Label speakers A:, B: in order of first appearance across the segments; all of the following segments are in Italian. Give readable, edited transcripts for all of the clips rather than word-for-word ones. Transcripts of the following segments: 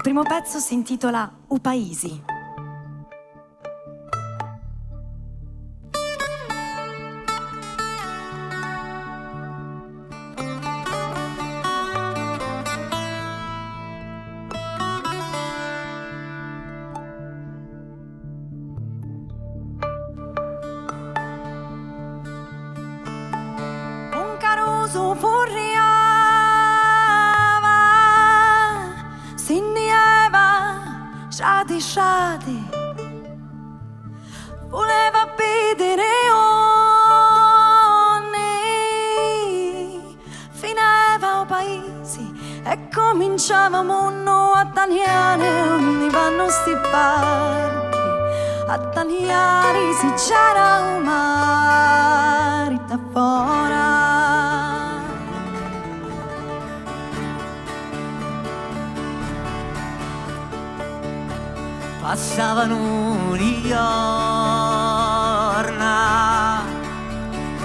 A: primo pezzo si intitola U Paesi. Un caruso furriava, s'innieva, sciati sciati, voleva vedere ogni, fineva o paesi e cominciavamo a tagliare ogni vanno sti parchi, a tagliare si c'era un mare da fora.
B: Passavano gli giorni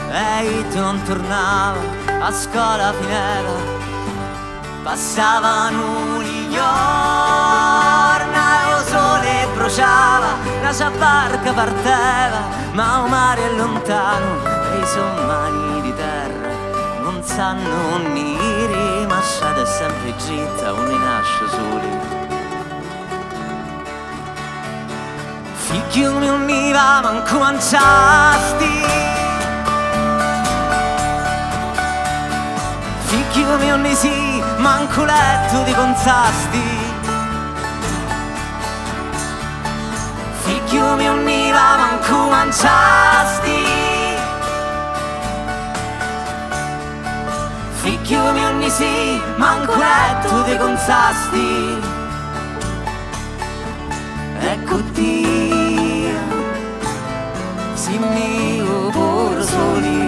B: e io non tornavo a scuola fineva. Passavano gli giorni e il sole bruciava, la sua barca parteva, ma il mare è lontano e i suoi mani di terra non sanno unire, ma è sempre gitta, uno nasce soli. Figlio mio mi va manco mangiasti, figlio mio mi si manco letto di consasti, figlio mio mi va manco mangiasti, figlio mio mi si manco letto di consasti. Ecco Dio, si mio pur soli.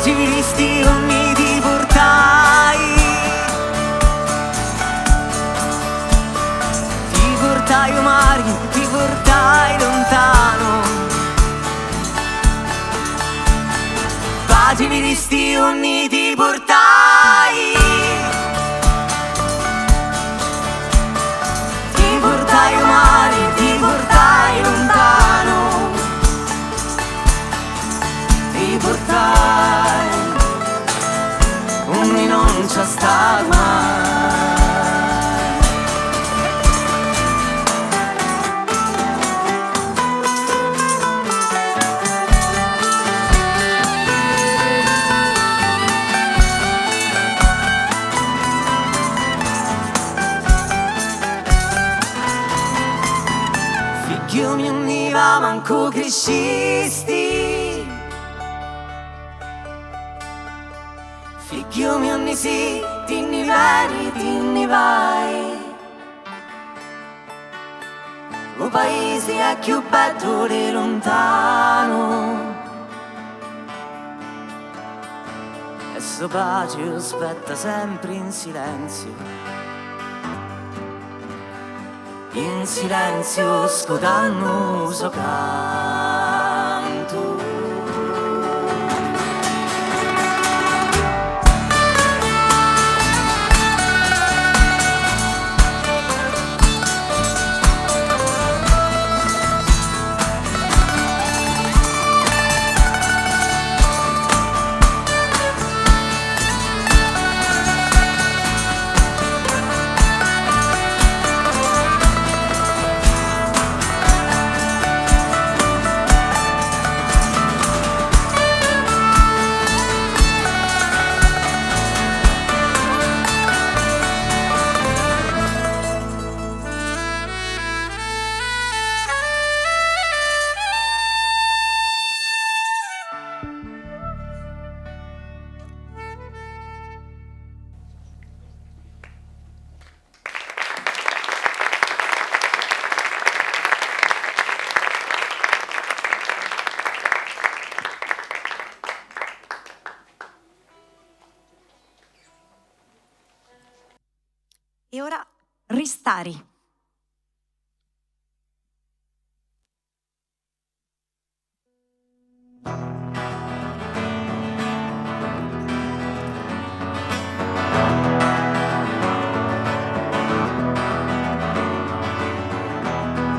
B: Ci visti ogni ti portai o mari, ti portai lontano. Ci visti ogni ti portai o mari, ti portai lontano, ti portai, ogni non c'è stato mai. Figlio mio mi va manco crescisti, figlio mio ne si, ti ne vieni, ti ne vai. O paese è più bello di lontano, e so pace aspetta sempre in silenzio. In silenzio ascoltando so canto.
A: allora, Ristari.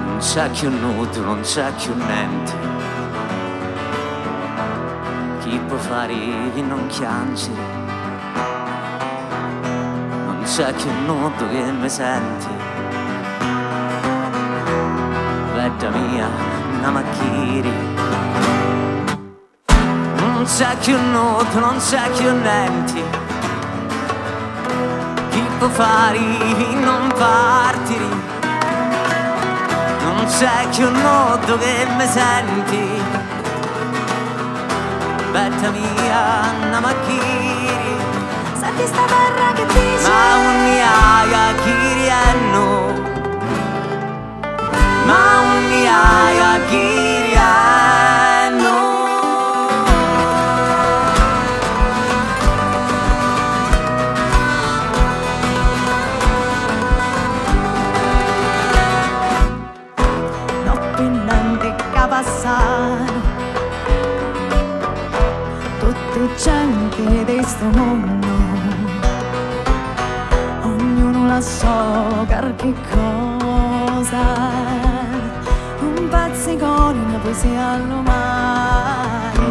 B: Non c'è più nudo, non c'è più niente. Chi può fare che non piangere? Non c'è più nudo che mi senti. Vetta mia, una macchiri. Non c'è più nudo, non c'è più niente. Chi può fare che non partire? Non c'è più nudo che mi senti. Betta mia, una macchiri.
A: Senti sta terra che dice
B: Ma un'aia chiriano. Ma un'aia chiriano.
A: passano tutte gente di sto mondo, ognuno la so qualche cosa, un pazzicone, una poesia all'umani,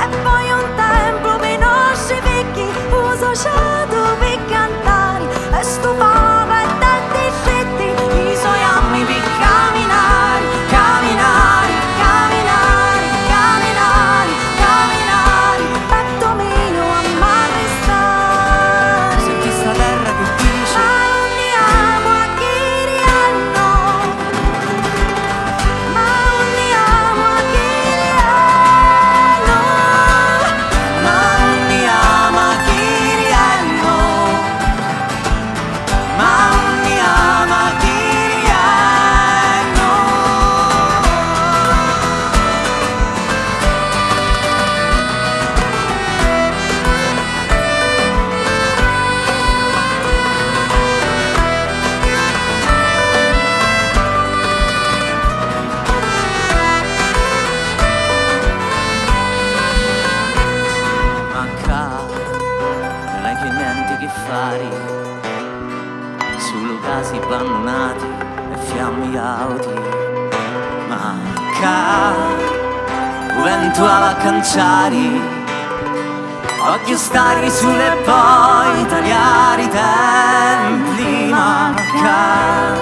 A: e poi un templo per nostri figli usociato per cantare e stupava e tanti stretti i suoi anni per camminare, camminare, camminare, camminare, camminare, petto mio a mare stare.
B: Senti sta terra che dice
A: Ma non mi amo a Chiriano, ma non mi amo a Chiriano,
B: ma non mi ama Chiriano, ma non mi ama Chiriano. Manca, non hai che niente che fare, solo casi abbandonati e fiamme auti. Manca, il vento a canciare, occhio stare sulle poi tagliare i templi. Manca,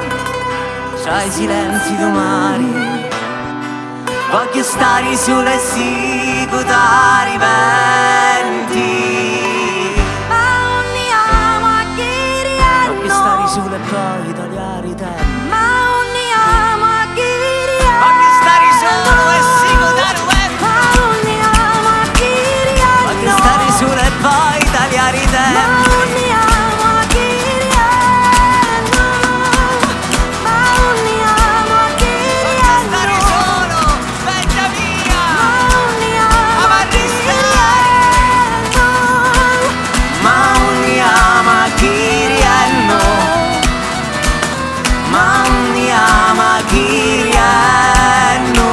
B: tra i silenzi domani, voglio stare sulle sicutari i venti.
A: ma non mi amo a
B: Voglio stare
A: Chiriano,
B: sulle poi tagliare i tempi.
A: ma non mi amo a Chiriano,
B: Voglio stare solo e sicutare i venti.
A: ma non mi amo a Chiriano,
B: Voglio stare sulle poi tagliare i
A: ma
B: tempi.
A: non mi amo a Chiriano, ma non mi amo a
B: Voglio stare
A: Chiriano,
B: solo, vecchia mia.
A: ma non mi amo a Chiriano,
B: Ma non mi ama Chiriano, ma non mi ama Chiriano,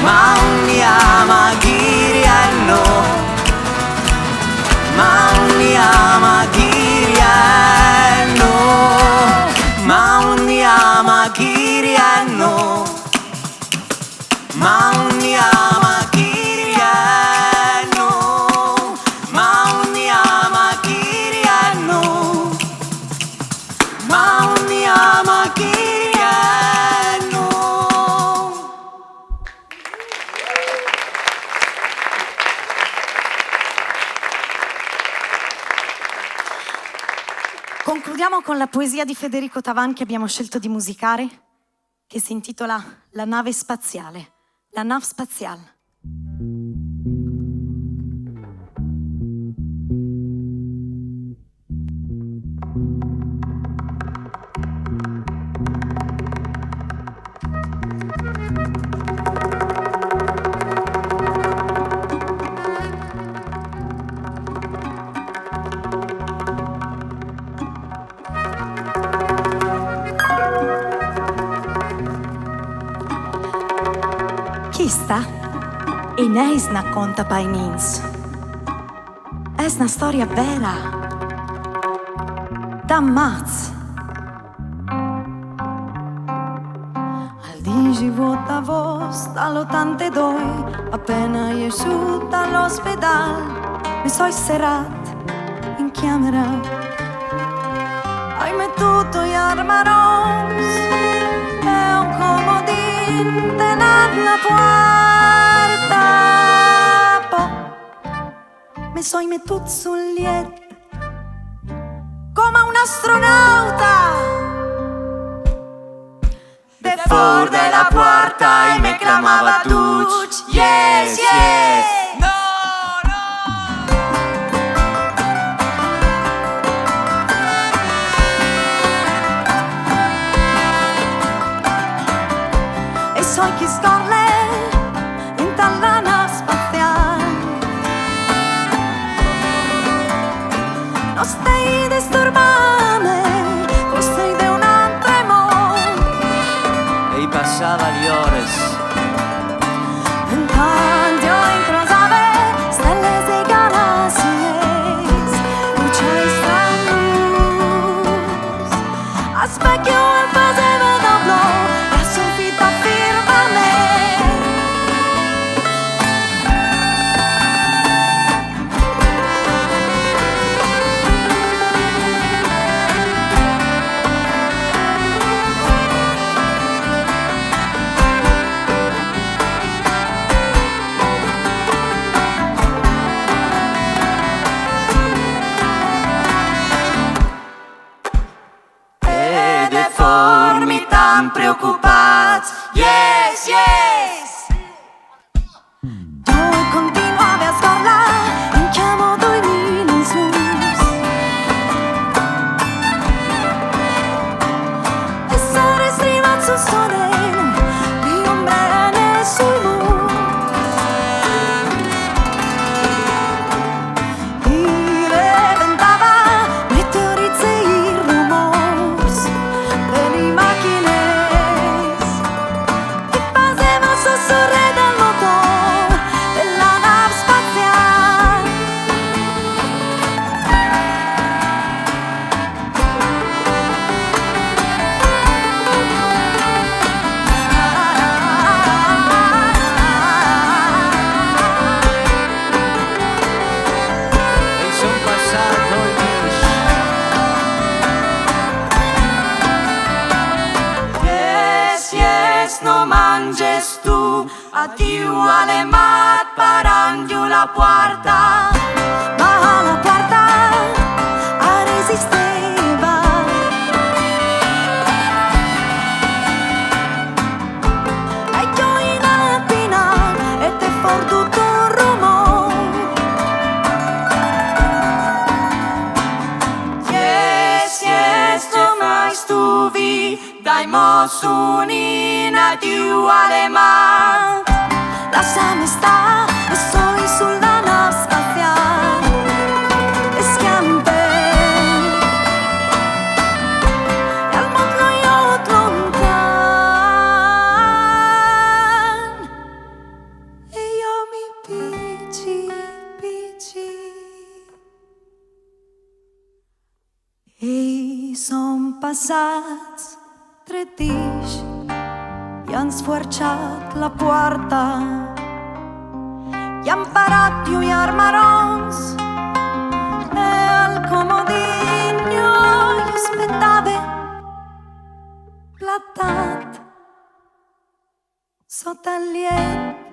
B: ma non mi ama Chiriano, ma non mi ama Chiriano, ma non mi ama Chiriano, ma non mi ama Chiriano, ma non mi ama Chiriano, ma non mi ama Chiriano.
A: Concludiamo con la poesia di Federico Tavan che abbiamo scelto di musicare, che si intitola La nave spaziale, la nave spaziale. Chista i neis na conta painins. Es na storia vera. Da maz. Al digi vuota vos dall'82, appena esciut dall'ospedal, mi soi serrat in camera. Hai mettuto gli armarons e un comodin della porta. Po' mi soi mettut sul liet come un astronauta.
B: De fuori della porta e mi clamava tuc. Yes, yes. No, no.
A: E soi chi scorle in tallana spaziale. Non stai disturbame, costai de un altro mondo.
B: E passava gli ores.
A: Intanto io incrociavo stelle e galassie, luce strannus. A specchio e faceva doblò, la soffitta firma me.
B: E de formi tan preoccupati. Yes, yes.
A: Noi continuavi a scorlare in chiamo 2000 snus. E se restriva sul sole di ombrene sui muri. E ventava meteorizzi il rumors delle macchine. E faceva sussurrare dal motore della nave spaziale.
B: E son passato i mesi. Yes, yes, no manges tu. Addio alle mat parando la porta.
A: Ma la porta resisteva. E io in appena e te for tutto un rumore.
B: Yes, yes, no mai stuvi. Dai mossuni, addio alle mat.
A: Lasciami sta e soi sulla nave spaziale. E schiampe e al mondo io lontan. E io mi picci, picci. E son passati 3 dies e han sfuarciat la porta. Gli han parato gli armarons e al comodino gli aspettave plattat sotto al liet.